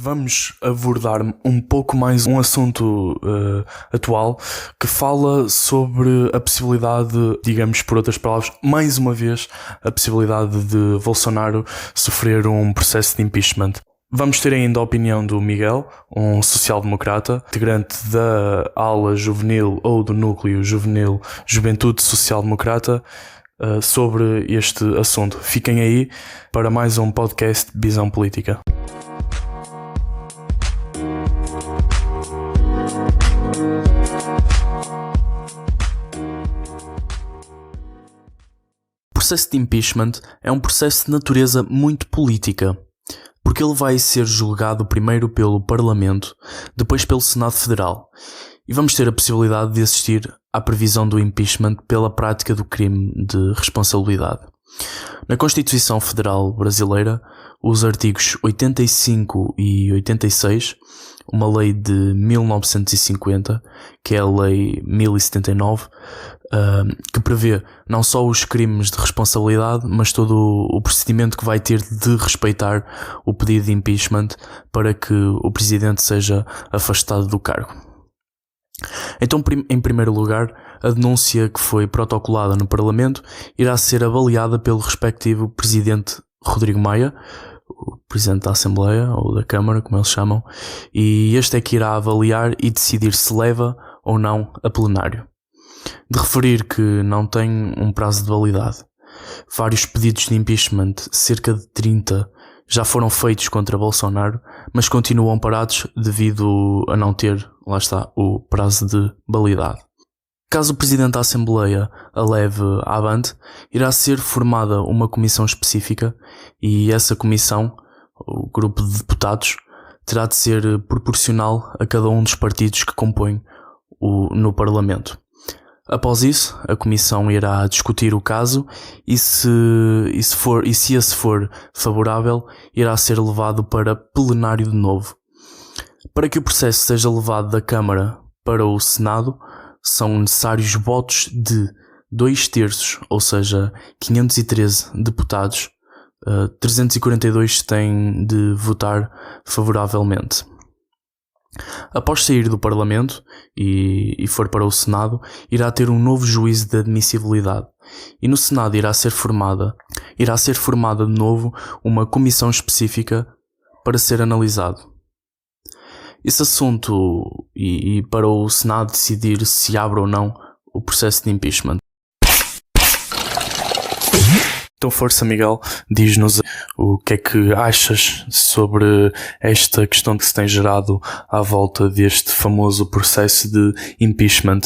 vamos abordar um pouco mais um assunto atual que fala sobre a possibilidade, digamos por outras palavras, mais uma vez, a possibilidade de Bolsonaro sofrer um processo de impeachment. Vamos ter ainda a opinião do Miguel, um social-democrata, integrante da ala juvenil ou do núcleo juvenil Juventude Social-Democrata, sobre este assunto. Fiquem aí para mais um podcast Visão Política. O processo de impeachment é um processo de natureza muito política, porque ele vai ser julgado primeiro pelo Parlamento, depois pelo Senado Federal, e vamos ter a possibilidade de assistir à previsão do impeachment pela prática do crime de responsabilidade. Na Constituição Federal Brasileira, os artigos 85 e 86, uma lei de 1950, que é a Lei 1079, que prevê não só os crimes de responsabilidade, mas todo o procedimento que vai ter de respeitar o pedido de impeachment para que o Presidente seja afastado do cargo. Então, em primeiro lugar, a denúncia que foi protocolada no Parlamento irá ser avaliada pelo respectivo Presidente Rodrigo Maia, o Presidente da Assembleia, ou da Câmara, como eles chamam, e este é que irá avaliar e decidir se leva ou não a plenário. De referir que não tem um prazo de validade. Vários pedidos de impeachment, cerca de 30, já foram feitos contra Bolsonaro, mas continuam parados devido a não ter, lá está, o prazo de validade. Caso o Presidente da Assembleia a leve avante, irá ser formada uma comissão específica e essa comissão, o grupo de deputados, terá de ser proporcional a cada um dos partidos que compõem no Parlamento. Após isso, a Comissão irá discutir o caso e se esse for favorável, irá ser levado para plenário de novo. Para que o processo seja levado da Câmara para o Senado, são necessários votos de 2/3, ou seja, 513 deputados, 342 têm de votar favoravelmente. Após sair do Parlamento e for para o Senado, irá ter um novo juízo de admissibilidade. E no Senado irá ser formada de novo uma comissão específica para ser analisado. Esse assunto e para o Senado decidir se abre ou não o processo de impeachment. Então força, Miguel, diz-nos o que é que achas sobre esta questão que se tem gerado à volta deste famoso processo de impeachment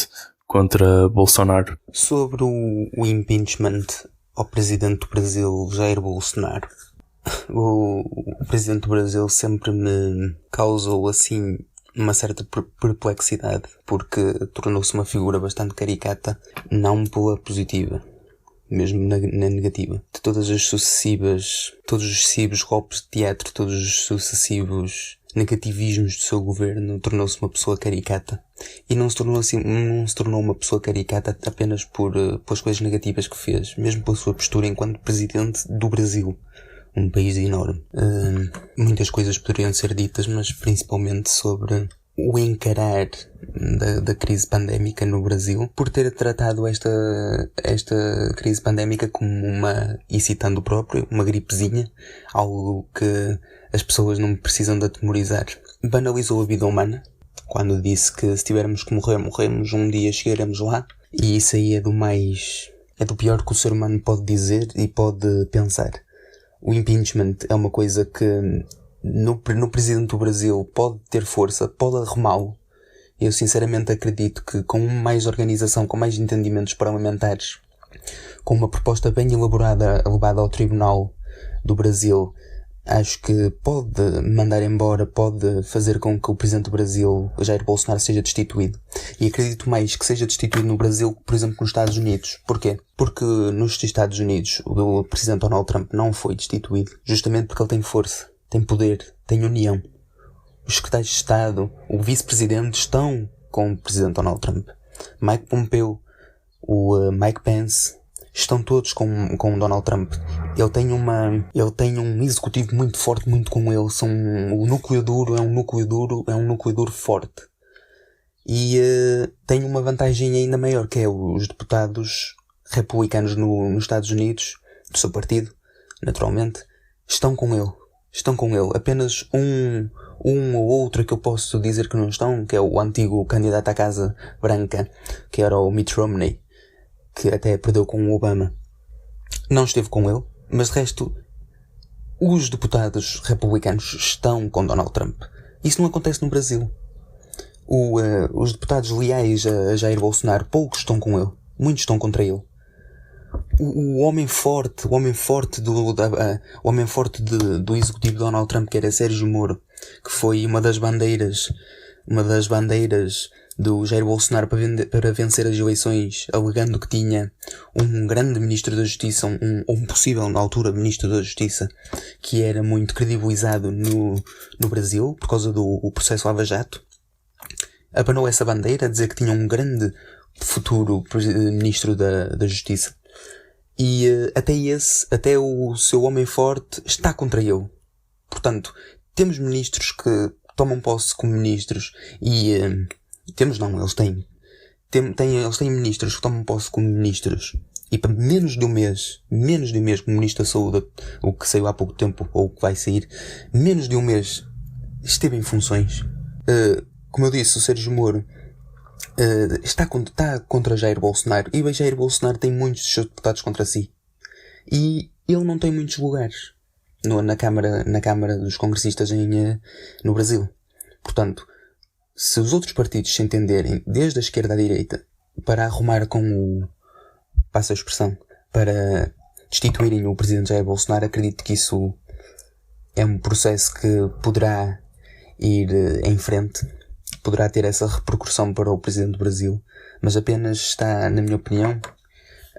contra Bolsonaro. Sobre o impeachment ao Presidente do Brasil, Jair Bolsonaro. O Presidente do Brasil sempre me causou assim uma certa perplexidade, porque tornou-se uma figura bastante caricata, não pela positiva, mesmo na negativa. De todos os sucessivos golpes de teatro, todos os sucessivos negativismos do seu governo, tornou-se uma pessoa caricata. E não se tornou uma pessoa caricata apenas pelas coisas negativas que fez, mesmo pela sua postura enquanto Presidente do Brasil. Um país enorme. Muitas coisas poderiam ser ditas, mas principalmente sobre o encarar da crise pandémica no Brasil, por ter tratado esta crise pandémica como e citando o próprio, uma gripezinha, algo que as pessoas não precisam de atemorizar. Banalizou a vida humana, quando disse que se tivermos que morrer, morremos, um dia chegaremos lá, e isso aí é do pior que o ser humano pode dizer e pode pensar. O impeachment é uma coisa que no Presidente do Brasil pode ter força, pode arrumá-lo. Eu sinceramente acredito que com mais organização, com mais entendimentos parlamentares, com uma proposta bem elaborada levada ao Tribunal do Brasil, acho que pode mandar embora, pode fazer com que o Presidente do Brasil, Jair Bolsonaro, seja destituído. E acredito mais que seja destituído no Brasil, por exemplo, nos Estados Unidos. Porquê? Porque nos Estados Unidos o Presidente Donald Trump não foi destituído, justamente porque ele tem força, tem poder, tem união. Os secretários de Estado, o Vice-Presidente estão com o Presidente Donald Trump. Mike Pompeo, o Mike Pence, estão todos com o Donald Trump. Ele tem um executivo muito forte, muito com ele. O núcleo duro é um núcleo duro forte. E tem uma vantagem ainda maior, que é os deputados republicanos nos Estados Unidos, do seu partido, naturalmente, estão com ele. Apenas um ou outro que eu posso dizer que não estão, que é o antigo candidato à Casa Branca, que era o Mitt Romney, que até perdeu com o Obama. Não esteve com ele, mas de resto, os deputados republicanos estão com Donald Trump. Isso não acontece no Brasil. Os deputados leais a Jair Bolsonaro, poucos estão com ele. Muitos estão contra ele. O homem forte do executivo Donald Trump, que era Sérgio Moro, que foi uma das bandeiras do Jair Bolsonaro para vencer as eleições, alegando que tinha um grande ministro da Justiça, um possível, na altura, ministro da Justiça, que era muito credibilizado no Brasil, por causa do processo Lava Jato. Abanou essa bandeira a dizer que tinha um grande futuro ministro da Justiça. E até o seu homem forte está contra ele. Portanto, temos ministros que tomam posse como ministros e... eles têm ministros que tomam posse como ministros e para menos de um mês como ministro da Saúde, o que saiu há pouco tempo, ou o que vai sair, menos de um mês esteve em funções. Como eu disse, o Sérgio Moro está contra Jair Bolsonaro, e o Jair Bolsonaro tem muitos dos seus deputados contra si, e ele não tem muitos lugares na Câmara dos Congressistas no Brasil. Portanto, se os outros partidos se entenderem, desde a esquerda à direita, para arrumar passa a expressão, para destituírem o presidente Jair Bolsonaro, acredito que isso é um processo que poderá ir em frente, poderá ter essa repercussão para o presidente do Brasil, mas apenas está, na minha opinião,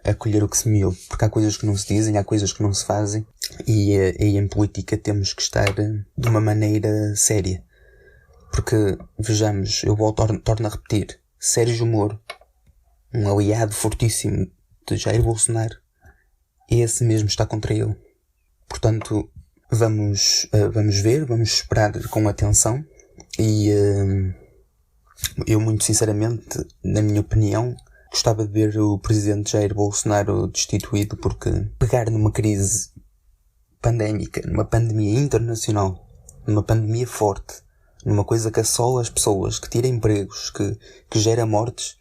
a colher o que semeou, porque há coisas que não se dizem, há coisas que não se fazem, e em política temos que estar de uma maneira séria. Porque, vejamos, torno a repetir, Sérgio Moro, um aliado fortíssimo de Jair Bolsonaro, esse mesmo está contra ele. Portanto, vamos ver, vamos esperar com atenção, e eu, muito sinceramente, na minha opinião, gostava de ver o presidente Jair Bolsonaro destituído, porque pegar numa crise pandémica, numa pandemia internacional, numa pandemia forte, numa coisa que assola as pessoas, que tira empregos, que gera mortes,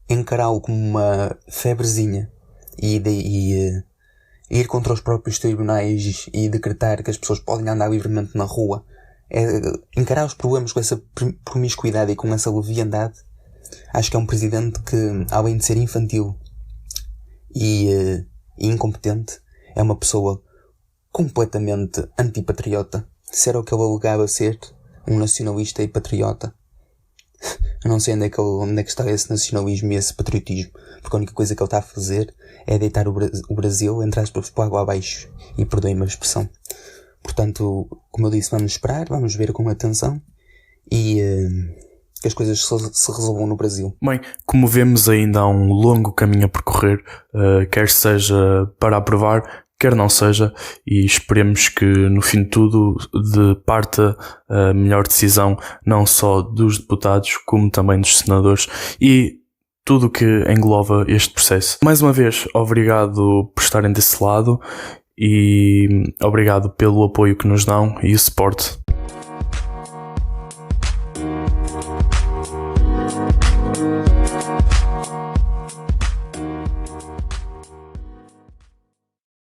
encará-lo como uma febrezinha e ir contra os próprios tribunais e decretar que as pessoas podem andar livremente na rua, encarar os problemas com essa promiscuidade e com essa leviandade, acho que é um presidente que, além de ser infantil e incompetente, é uma pessoa completamente antipatriota. Se era o que ele alegava ser, um nacionalista e patriota. Eu não sei onde é que está esse nacionalismo e esse patriotismo, porque a única coisa que ele está a fazer é deitar o Brasil, entre aspas, para água abaixo, e perdoem-me a expressão. Portanto, como eu disse, vamos esperar, vamos ver com atenção, e que as coisas se resolvam no Brasil. Bem, como vemos, ainda há um longo caminho a percorrer, quer seja para aprovar, quer não seja, e esperemos que no fim de tudo parta a melhor decisão, não só dos deputados, como também dos senadores e tudo o que engloba este processo. Mais uma vez, obrigado por estarem desse lado e obrigado pelo apoio que nos dão e o suporte.